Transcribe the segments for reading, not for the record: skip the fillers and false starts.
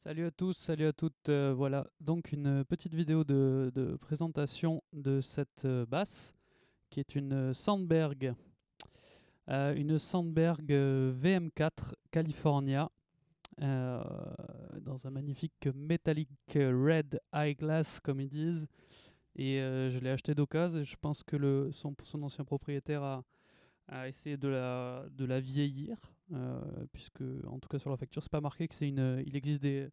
Salut à tous, salut à toutes. Voilà, donc une petite vidéo de présentation de cette basse qui est une Sandberg VM4 California euh, dans un magnifique métallique red eyeglass comme ils disent. Et je l'ai acheté d'occasion et je pense que son ancien propriétaire a essayé de la vieillir, puisque en tout cas sur la facture c'est pas marqué que c'est une. Il existe des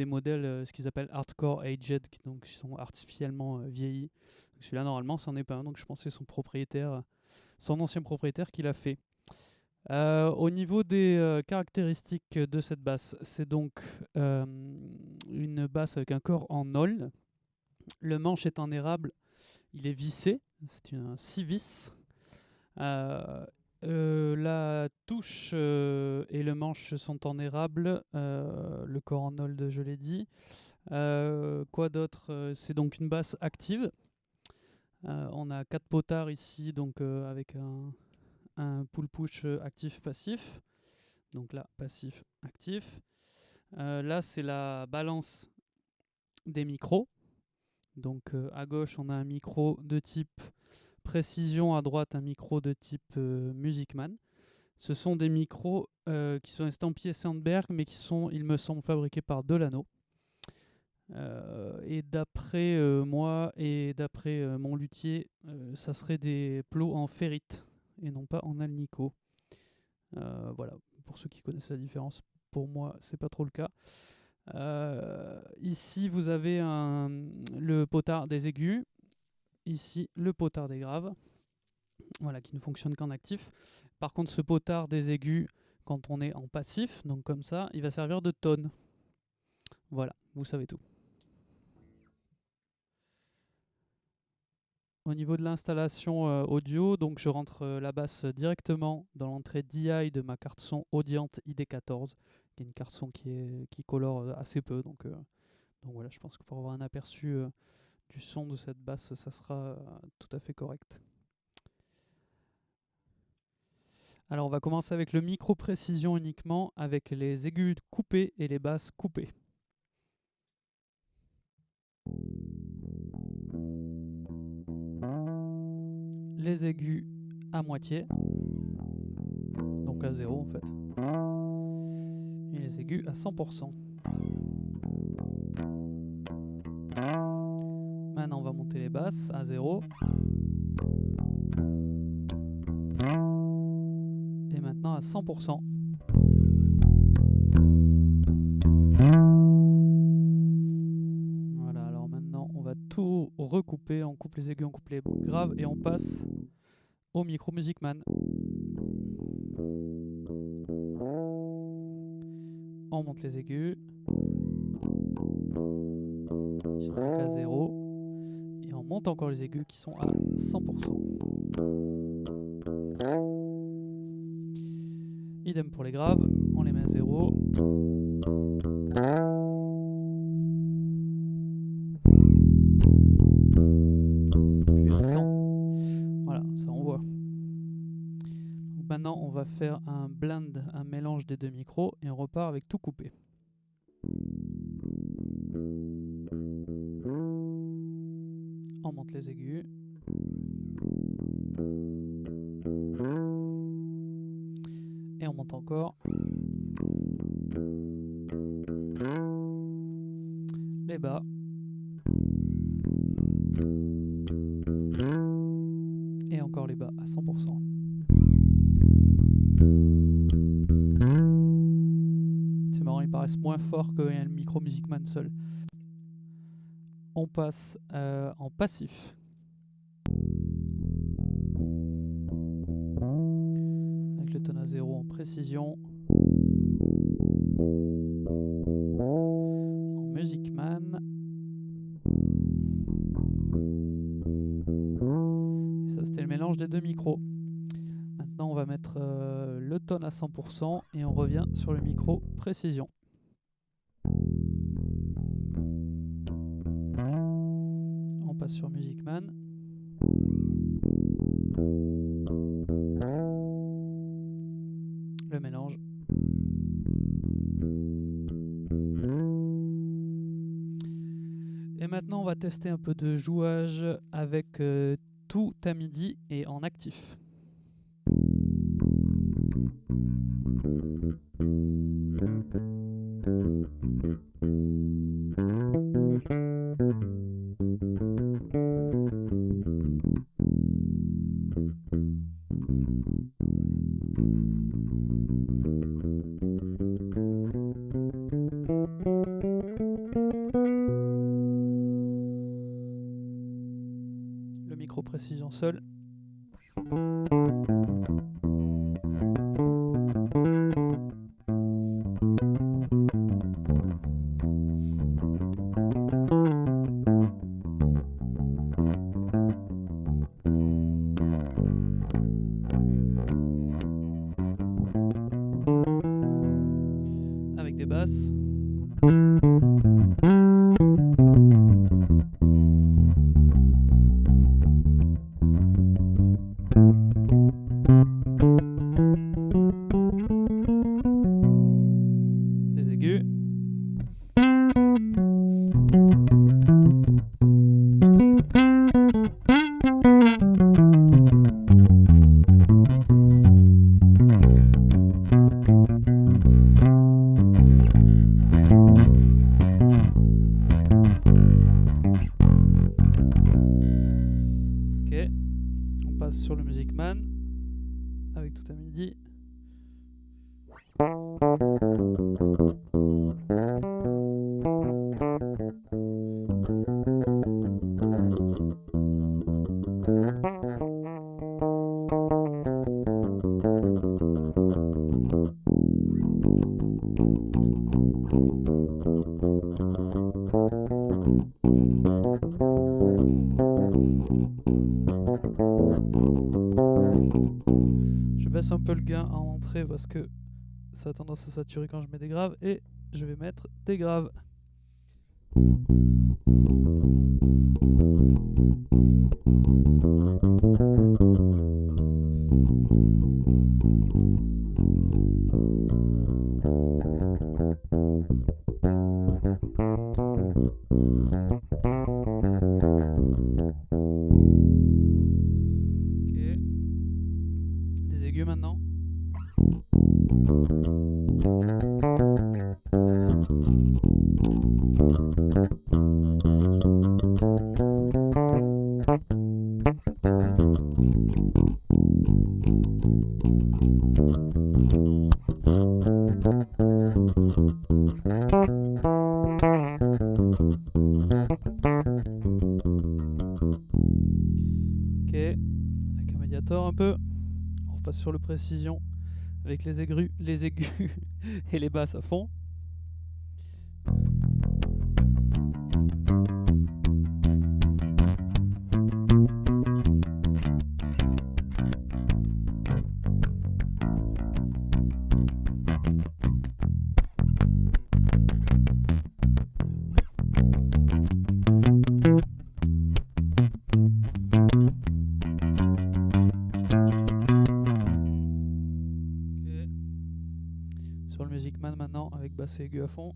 modèles, ce qu'ils appellent hardcore aged, qui sont artificiellement vieillis. Donc celui-là normalement c'en est pas un, donc je pense que c'est son ancien propriétaire qui l'a fait. Au niveau des caractéristiques de cette basse, c'est donc euh, une basse avec un corps en nol. Le manche est en érable, il est vissé, c'est un 6 vis. Euh, la touche et le manche sont en érable, le corps en old, je l'ai dit. Quoi d'autre? C'est donc une basse active. On a 4 potards ici, donc avec un pull push actif-passif. Donc là, passif-actif. Là, c'est la balance des micros. Donc à gauche, on a un micro de type précision, à droite, un micro de type Music Man. Ce sont des micros qui sont estampillés Sandberg, mais qui sont, il me semble, fabriqués par Delano. Et d'après moi et d'après mon luthier, ça serait des plots en ferrite et non pas en alnico. Voilà, pour ceux qui connaissent la différence. Pour moi, c'est pas trop le cas. Ici, vous avez le potard des aigus. Ici, le potard des graves. Voilà, qui ne fonctionne qu'en actif. Par contre, ce potard des aigus, quand on est en passif, donc comme ça, il va servir de tonne. Voilà, vous savez tout. Au niveau de l'installation audio, donc je rentre la basse directement dans l'entrée DI de ma carte son Audient ID14, qui est une carte son qui colore assez peu. Donc voilà, je pense que pour avoir un aperçu du son de cette basse, ça sera tout à fait correct. Alors on va commencer avec le micro précision uniquement, avec les aigus coupés et les basses coupées. Les aigus à moitié, donc à 0 en fait, et les aigus à 100%. Maintenant on va monter les basses à 0. Et maintenant à 100%. Voilà, alors maintenant on va tout recouper, on coupe les aigus, on coupe les graves et on passe au micro Music Man. On monte les aigus, ils sont donc à 0, et on monte encore les aigus qui sont à 100%. Idem pour les graves, on les met à 0. Puis à 100. Voilà, ça on voit. Donc maintenant on va faire un blend, un mélange des deux micros, et on repart avec tout coupé. On monte les aigus. Et on monte encore. Les bas. Et encore les bas à 100%. C'est marrant, ils paraissent moins forts qu'il y a le micro Music Man seul. On passe en passif. Avec le tonne à 0 en précision. En Music Man. Et ça, c'était le mélange des deux micros. Maintenant, on va mettre le tonne à 100% et on revient sur le micro précision. On passe sur Music Man. Le mélange. Et maintenant, on va tester un peu de jouage avec tout à midi et en actif. Le micro précision seul. Avec des basses. Des aigus. Ok, on passe sur le Music Man avec tout à midi. Je baisse un peu le gain en entrée parce que ça a tendance à saturer quand je mets des graves et je vais mettre des graves. Ok. Des aigus maintenant. Ok, avec un médiator un peu. On repasse sur le précision avec les aigus et les basses à fond. Ok. Sur le Music Man maintenant avec basse et aigu à fond.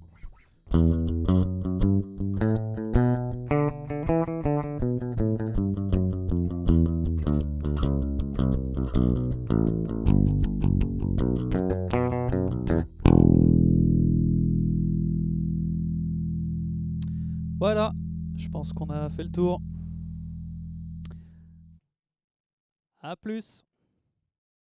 Voilà, je pense qu'on a fait le tour. À plus.